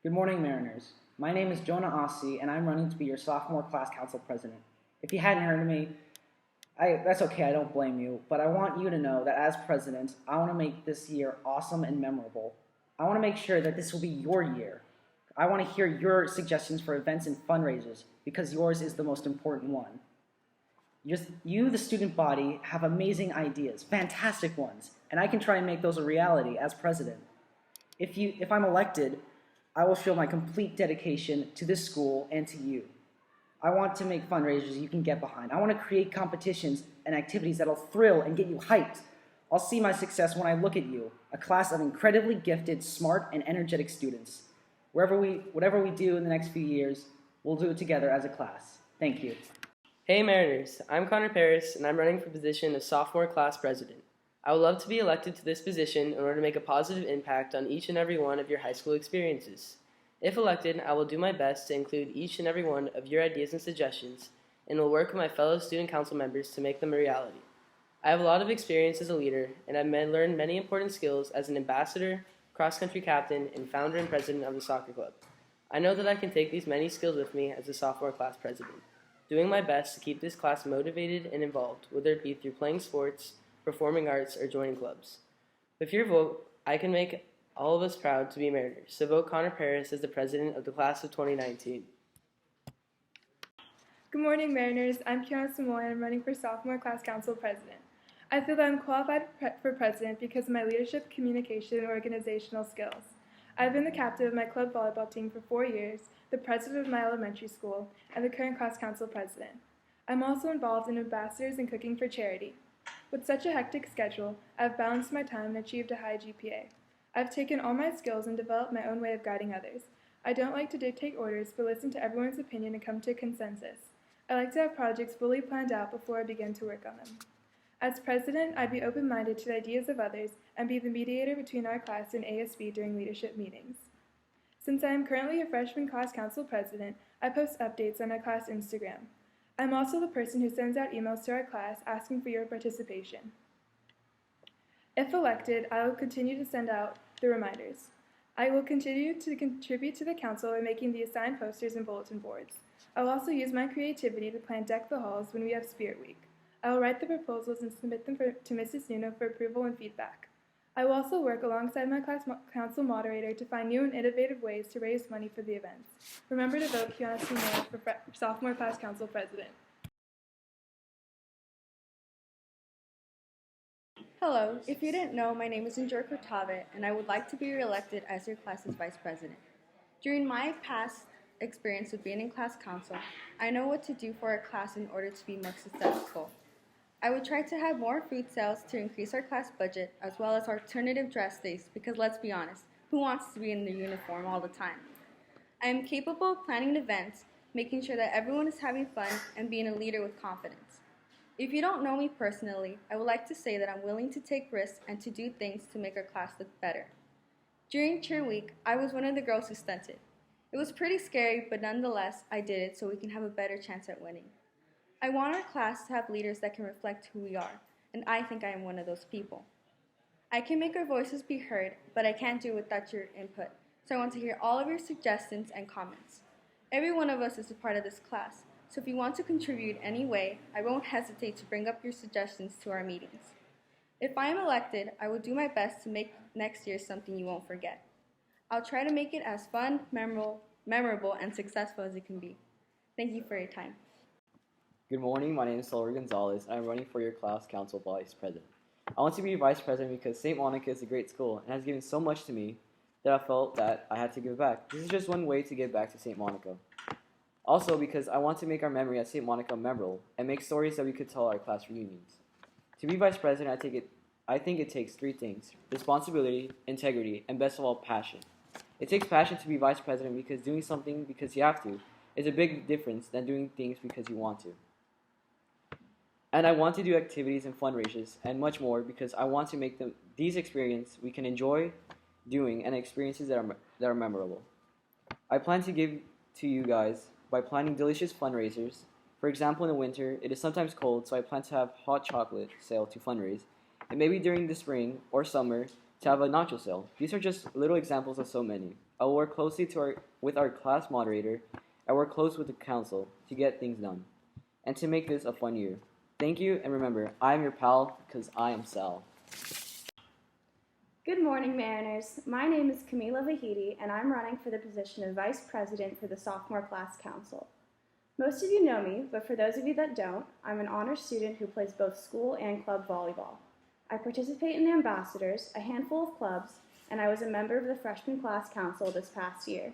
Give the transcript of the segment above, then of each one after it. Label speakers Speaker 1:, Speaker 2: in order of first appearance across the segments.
Speaker 1: Good morning, Mariners. My name is Jonah Ossie, and I'm running to be your sophomore class council president. If you hadn't heard of me, that's okay, I don't blame you, but I want you to know that as president, I want to make this year awesome and memorable. I want to make sure that this will be your year. I want to hear your suggestions for events and fundraisers because yours is the most important one. You, the student body, have amazing ideas, fantastic ones, and I can try and make those a reality as president. If I'm elected, I will show my complete dedication to this school and to you. I want to make fundraisers you can get behind. I want to create competitions and activities that'll thrill and get you hyped. I'll see my success when I look at you, a class of incredibly gifted, smart, and energetic students. Whatever we do in the next few years, we'll do it together as a class. Thank you.
Speaker 2: Hey Mariners, I'm Connor Paris and I'm running for position of sophomore class president. I would love to be elected to this position in order to make a positive impact on each and every one of your high school experiences. If elected, I will do my best to include each and every one of your ideas and suggestions and will work with my fellow student council members to make them a reality. I have a lot of experience as a leader and I've learned many important skills as an ambassador, cross-country captain, and founder and president of the soccer club. I know that I can take these many skills with me as a sophomore class president, doing my best to keep this class motivated and involved, whether it be through playing sports, performing arts, or joining clubs. With your vote, I can make all of us proud to be Mariners, so vote Connor Paris as the president of the class of 2019.
Speaker 3: Good morning, Mariners. I'm Kiana Samoy and I'm running for sophomore class council president. I feel that I'm qualified for president because of my leadership, communication, and organizational skills. I've been the captain of my club volleyball team for 4 years, the president of my elementary school, and the current class council president. I'm also involved in ambassadors and cooking for charity. With such a hectic schedule, I've balanced my time and achieved a high GPA. I've taken all my skills and developed my own way of guiding others. I don't like to dictate orders, but listen to everyone's opinion and come to a consensus. I like to have projects fully planned out before I begin to work on them. As president, I'd be open-minded to the ideas of others and be the mediator between our class and ASB during leadership meetings. Since I am currently a freshman class council president, I post updates on our class Instagram. I'm also the person who sends out emails to our class asking for your participation. If elected, I will continue to send out the reminders. I will continue to contribute to the council by making the assigned posters and bulletin boards. I will also use my creativity to plan Deck the Halls when we have Spirit Week. I will write the proposals and submit them to Mrs. Nuno for approval and feedback. I will also work alongside my class council moderator to find new and innovative ways to raise money for the events. Remember to vote Kiana Samoy for sophomore class council president.
Speaker 4: Hello, if you didn't know, my name is Enjoy Cortave, and I would like to be reelected as your class's vice president. During my past experience with being in class council, I know what to do for our class in order to be more successful. I would try to have more food sales to increase our class budget, as well as alternative dress days, because let's be honest, who wants to be in their uniform all the time? I am capable of planning events, making sure that everyone is having fun, and being a leader with confidence. If you don't know me personally, I would like to say that I'm willing to take risks and to do things to make our class look better. During cheer week, I was one of the girls who stunted. It was pretty scary, but nonetheless, I did it so we can have a better chance at winning. I want our class to have leaders that can reflect who we are, and I think I am one of those people. I can make our voices be heard, but I can't do it without your input, so I want to hear all of your suggestions and comments. Every one of us is a part of this class, so if you want to contribute any way, I won't hesitate to bring up your suggestions to our meetings. If I am elected, I will do my best to make next year something you won't forget. I'll try to make it as fun, memorable, and successful as it can be. Thank you for your time.
Speaker 5: Good morning, my name is Salvador Gonzalez, and I'm running for your class council vice president. I want to be vice president because St. Monica is a great school and has given so much to me that I felt that I had to give back. This is just one way to give back to St. Monica. Also because I want to make our memory at St. Monica memorable and make stories that we could tell at our class reunions. To be vice president, I think it takes 3 things: responsibility, integrity, and best of all, passion. It takes passion to be vice president because doing something because you have to is a big difference than doing things because you want to. And I want to do activities and fundraisers and much more because I want to make these experiences we can enjoy doing and experiences that are memorable. I plan to give to you guys by planning delicious fundraisers. For example, in the winter, it is sometimes cold, so I plan to have hot chocolate sale to fundraise. And maybe during the spring or summer, to have a nacho sale. These are just little examples of so many. I will work closely with our class moderator. I work close with the council to get things done and to make this a fun year. Thank you, and remember, I am your pal because I am Sal.
Speaker 6: Good morning, Mariners. My name is Camila Vahidi, and I'm running for the position of Vice President for the Sophomore Class Council. Most of you know me, but for those of you that don't, I'm an honors student who plays both school and club volleyball. I participate in the ambassadors, a handful of clubs, and I was a member of the Freshman Class Council this past year.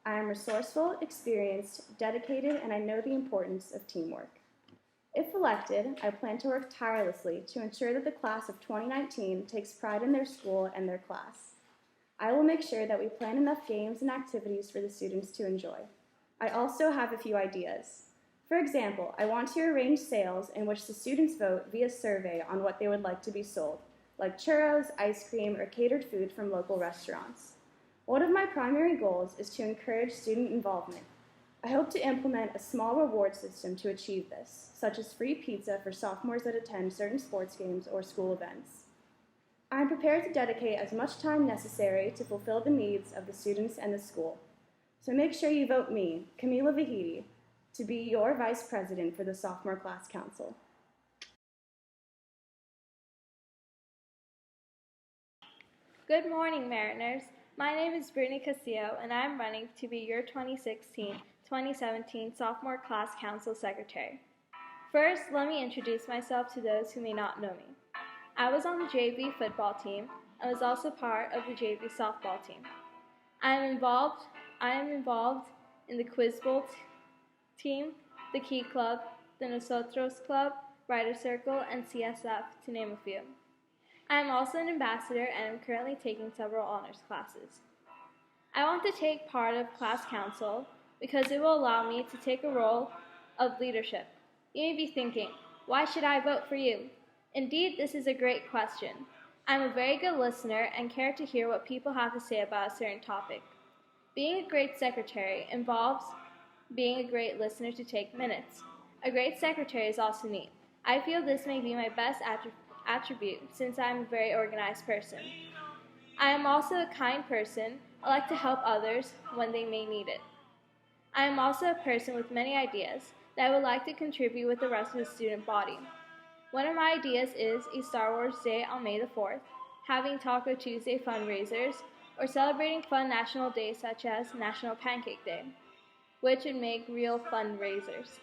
Speaker 6: I am resourceful, experienced, dedicated, and I know the importance of teamwork. If elected, I plan to work tirelessly to ensure that the class of 2019 takes pride in their school and their class. I will make sure that we plan enough games and activities for the students to enjoy. I also have a few ideas. For example, I want to arrange sales in which the students vote via survey on what they would like to be sold, like churros, ice cream, or catered food from local restaurants. One of my primary goals is to encourage student involvement. I hope to implement a small reward system to achieve this, such as free pizza for sophomores that attend certain sports games or school events. I am prepared to dedicate as much time necessary to fulfill the needs of the students and the school. So make sure you vote me, Camila Vahidi, to be your Vice President for the Sophomore Class Council.
Speaker 7: Good morning, Mariners. My name is Brittany Castillo, and I'm running to be your 2016-2017 Sophomore Class Council Secretary. First, let me introduce myself to those who may not know me. I was on the JV football team and was also part of the JV softball team. I am involved in the Quiz Bowl team, the Key Club, the Nosotros Club, Writer Circle, and CSF, to name a few. I am also an ambassador and am currently taking several honors classes. I want to take part of class council because it will allow me to take a role of leadership. You may be thinking, why should I vote for you? Indeed, this is a great question. I'm a very good listener and care to hear what people have to say about a certain topic. Being a great secretary involves being a great listener to take minutes. A great secretary is also neat. I feel this may be my best attribute since I am a very organized person. I am also a kind person. I like to help others when they may need it. I am also a person with many ideas that I would like to contribute with the rest of the student body. One of my ideas is a Star Wars Day on May the 4th, having Taco Tuesday fundraisers, or celebrating fun national days such as National Pancake Day, which would make real fundraisers.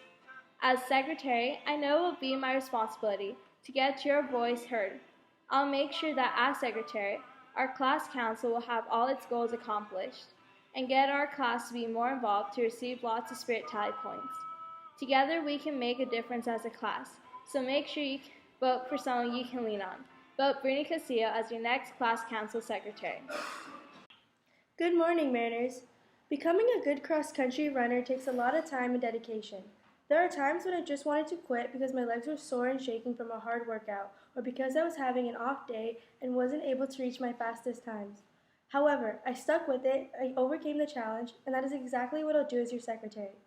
Speaker 7: As secretary, I know it will be my responsibility to get your voice heard. I'll make sure that as secretary, our class council will have all its goals accomplished and get our class to be more involved to receive lots of spirit tally points. Together we can make a difference as a class, so make sure you vote for someone you can lean on. Vote Brittany Castillo as your next class council secretary.
Speaker 8: Good morning, Mariners. Becoming a good cross-country runner takes a lot of time and dedication. There are times when I just wanted to quit because my legs were sore and shaking from a hard workout, or because I was having an off day and wasn't able to reach my fastest times. However, I stuck with it, I overcame the challenge, and that is exactly what I'll do as your secretary.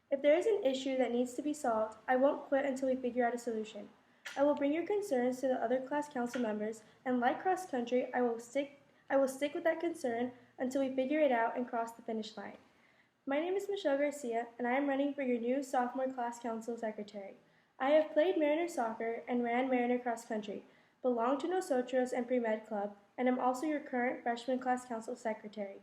Speaker 8: If there is an issue that needs to be solved, I won't quit until we figure out a solution. I will bring your concerns to the other class council members, and like cross-country, I will stick with that concern until we figure it out and cross the finish line. My name is Michelle Garcia, and I am running for your new Sophomore Class Council Secretary. I have played Mariner soccer and ran Mariner cross country, belong to Nosotros and Pre-Med Club, and am also your current Freshman Class Council Secretary.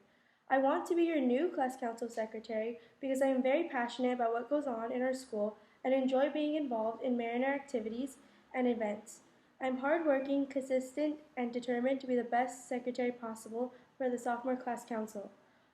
Speaker 8: I want to be your new Class Council Secretary because I am very passionate about what goes on in our school and enjoy being involved in Mariner activities and events. I am hardworking, consistent, and determined to be the best secretary possible for the Sophomore Class Council.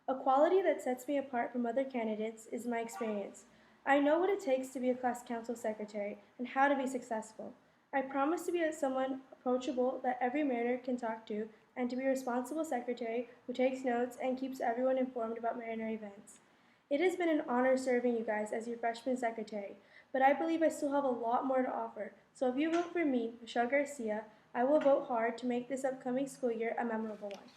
Speaker 8: A quality that sets me apart from other candidates is my experience. I know what it takes to be a class council secretary and how to be successful. I promise to be someone approachable that every Mariner can talk to and to be a responsible secretary who takes notes and keeps everyone informed about Mariner events. It has been an honor serving you guys as your freshman secretary, but I believe I still have a lot more to offer. So if you vote for me, Michelle Garcia, I will vote hard to make this upcoming school year a memorable one.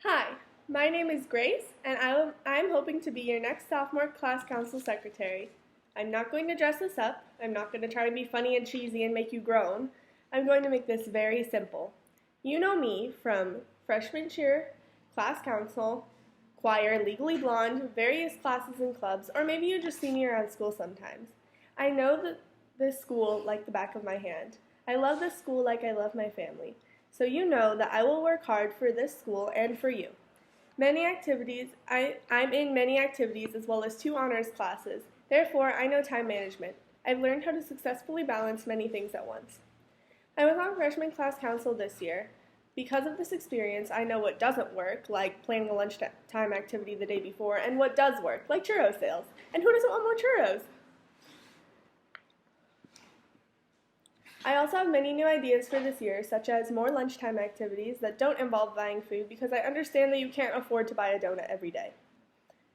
Speaker 3: Hi, my name is Grace, and I'm hoping to be your next sophomore class council secretary. I'm not going to dress this up. I'm not going to try to be funny and cheesy and make you groan. I'm going to make this very simple.
Speaker 9: You know me from freshman cheer, class council, choir, Legally Blonde, various classes and clubs, or maybe you just see me around school sometimes. I know this school like the back of my hand. I love this school like I love my family. So you know that I will work hard for this school and for you. I'm in many activities as well as 2 honors classes. Therefore, I know time management. I've learned how to successfully balance many things at once. I was on freshman class council this year. Because of this experience, I know what doesn't work, like planning a lunchtime activity the day before, and what does work, like churro sales. And who doesn't want more churros? I also have many new ideas for this year, such as more lunchtime activities that don't involve buying food because I understand that you can't afford to buy a donut every day.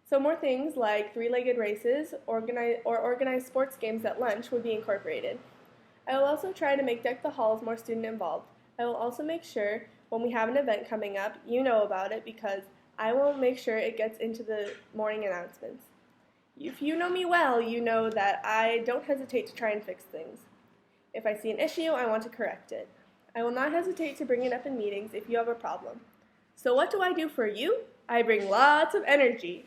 Speaker 9: So more things like 3-legged races or organized sports games at lunch would be incorporated. I will also try to make Deck the Halls more student involved. I will also make sure when we have an event coming up, you know about it because I will make sure it gets into the morning announcements. If you know me well, you know that I don't hesitate to try and fix things. If I see an issue, I want to correct it. I will not hesitate to bring it up in meetings if you have a problem. So what do I do for you? I bring lots of energy,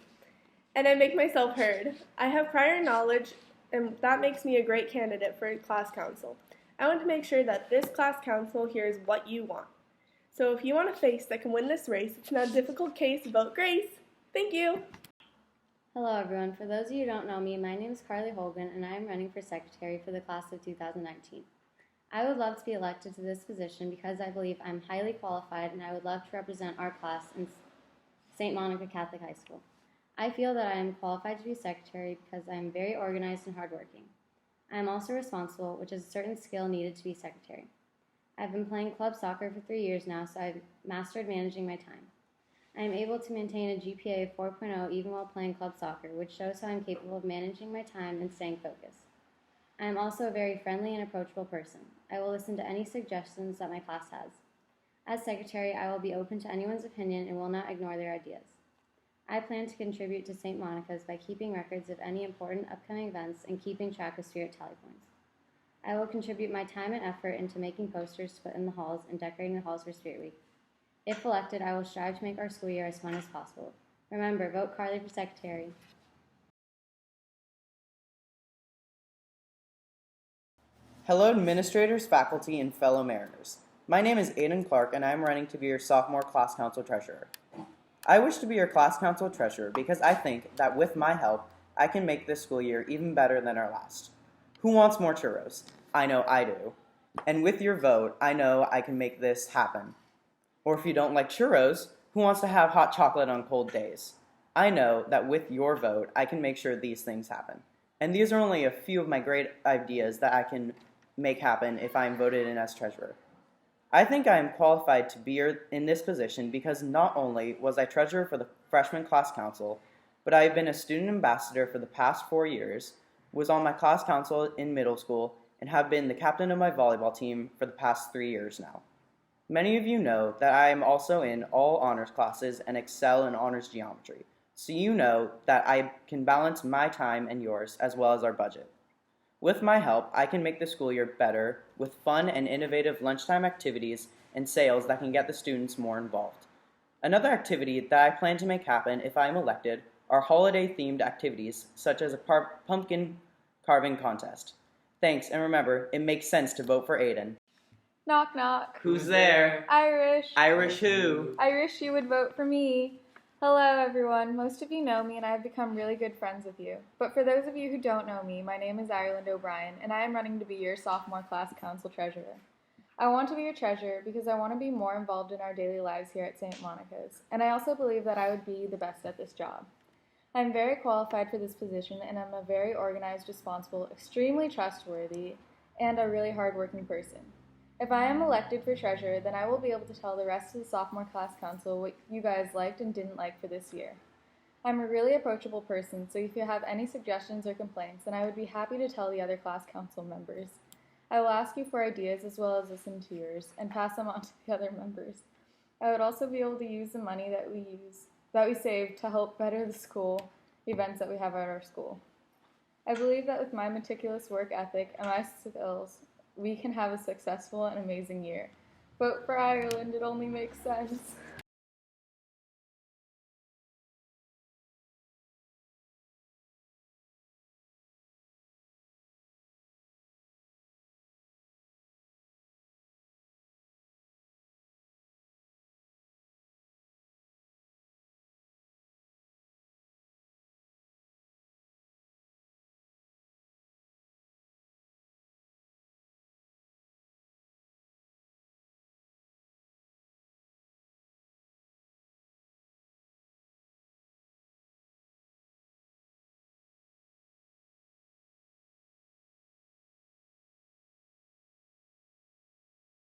Speaker 9: and I make myself heard. I have prior knowledge, and that makes me a great candidate for class council. I want to make sure that this class council hears what you want. So if you want a face that can win this race, it's not a difficult case, vote Grace. Thank you.
Speaker 10: Hello everyone. For those of you who don't know me, my name is Carly Hogan and I am running for secretary for the class of 2019. I would love to be elected to this position because I believe I'm highly qualified and I would love to represent our class in St. Monica Catholic High School. I feel that I am qualified to be secretary because I am very organized and hardworking. I am also responsible, which is a certain skill needed to be secretary. I've been playing club soccer for 3 years now, so I've mastered managing my time. I am able to maintain a GPA of 4.0 even while playing club soccer, which shows how I'm capable of managing my time and staying focused. I am also a very friendly and approachable person. I will listen to any suggestions that my class has. As secretary, I will be open to anyone's opinion and will not ignore their ideas. I plan to contribute to St. Monica's by keeping records of any important upcoming events and keeping track of spirit tally points. I will contribute my time and effort into making posters to put in the halls and decorating the halls for Spirit Week. If elected, I will strive to make our school year as fun as possible. Remember, vote Carly for secretary.
Speaker 11: Hello administrators, faculty, and fellow Mariners. My name is Aiden Clark and I am running to be your sophomore class council treasurer. I wish to be your class council treasurer because I think that with my help, I can make this school year even better than our last. Who wants more churros? I know I do. And with your vote, I know I can make this happen. Or if you don't like churros, who wants to have hot chocolate on cold days? I know that with your vote, I can make sure these things happen. And these are only a few of my great ideas that I can make happen if I am voted in as treasurer. I think I am qualified to be in this position because not only was I treasurer for the freshman class council, but I have been a student ambassador for the past 4 years, was on my class council in middle school, and have been the captain of my volleyball team for the past 3 years now. Many of you know that I am also in all honors classes and excel in honors geometry, so you know that I can balance my time and yours as well as our budget. With my help, I can make the school year better with fun and innovative lunchtime activities and sales that can get the students more involved. Another activity that I plan to make happen if I am elected are holiday-themed activities such as a pumpkin carving contest. Thanks, and remember, it makes sense to vote for Aiden.
Speaker 12: Knock knock.
Speaker 11: Who's there?
Speaker 12: Irish.
Speaker 11: Irish who?
Speaker 12: I wish you would vote for me. Hello everyone. Most of you know me and I have become really good friends with you. But for those of you who don't know me, my name is Ireland O'Brien and I am running to be your sophomore class council treasurer. I want to be your treasurer because I want to be more involved in our daily lives here at St. Monica's, and I also believe that I would be the best at this job. I am very qualified for this position and I'm a very organized, responsible, extremely trustworthy, and a really hardworking person. If I am elected for treasurer, then I will be able to tell the rest of the sophomore class council what you guys liked and didn't like for this year. I'm a really approachable person, so if you have any suggestions or complaints, then I would be happy to tell the other class council members. I will ask you for ideas as well as listen to yours and pass them on to the other members. I would also be able to use the money that we save to help better the school events that we have at our school. I believe that with my meticulous work ethic and my skills, we can have a successful and amazing year. Vote for Ireland, it only makes sense.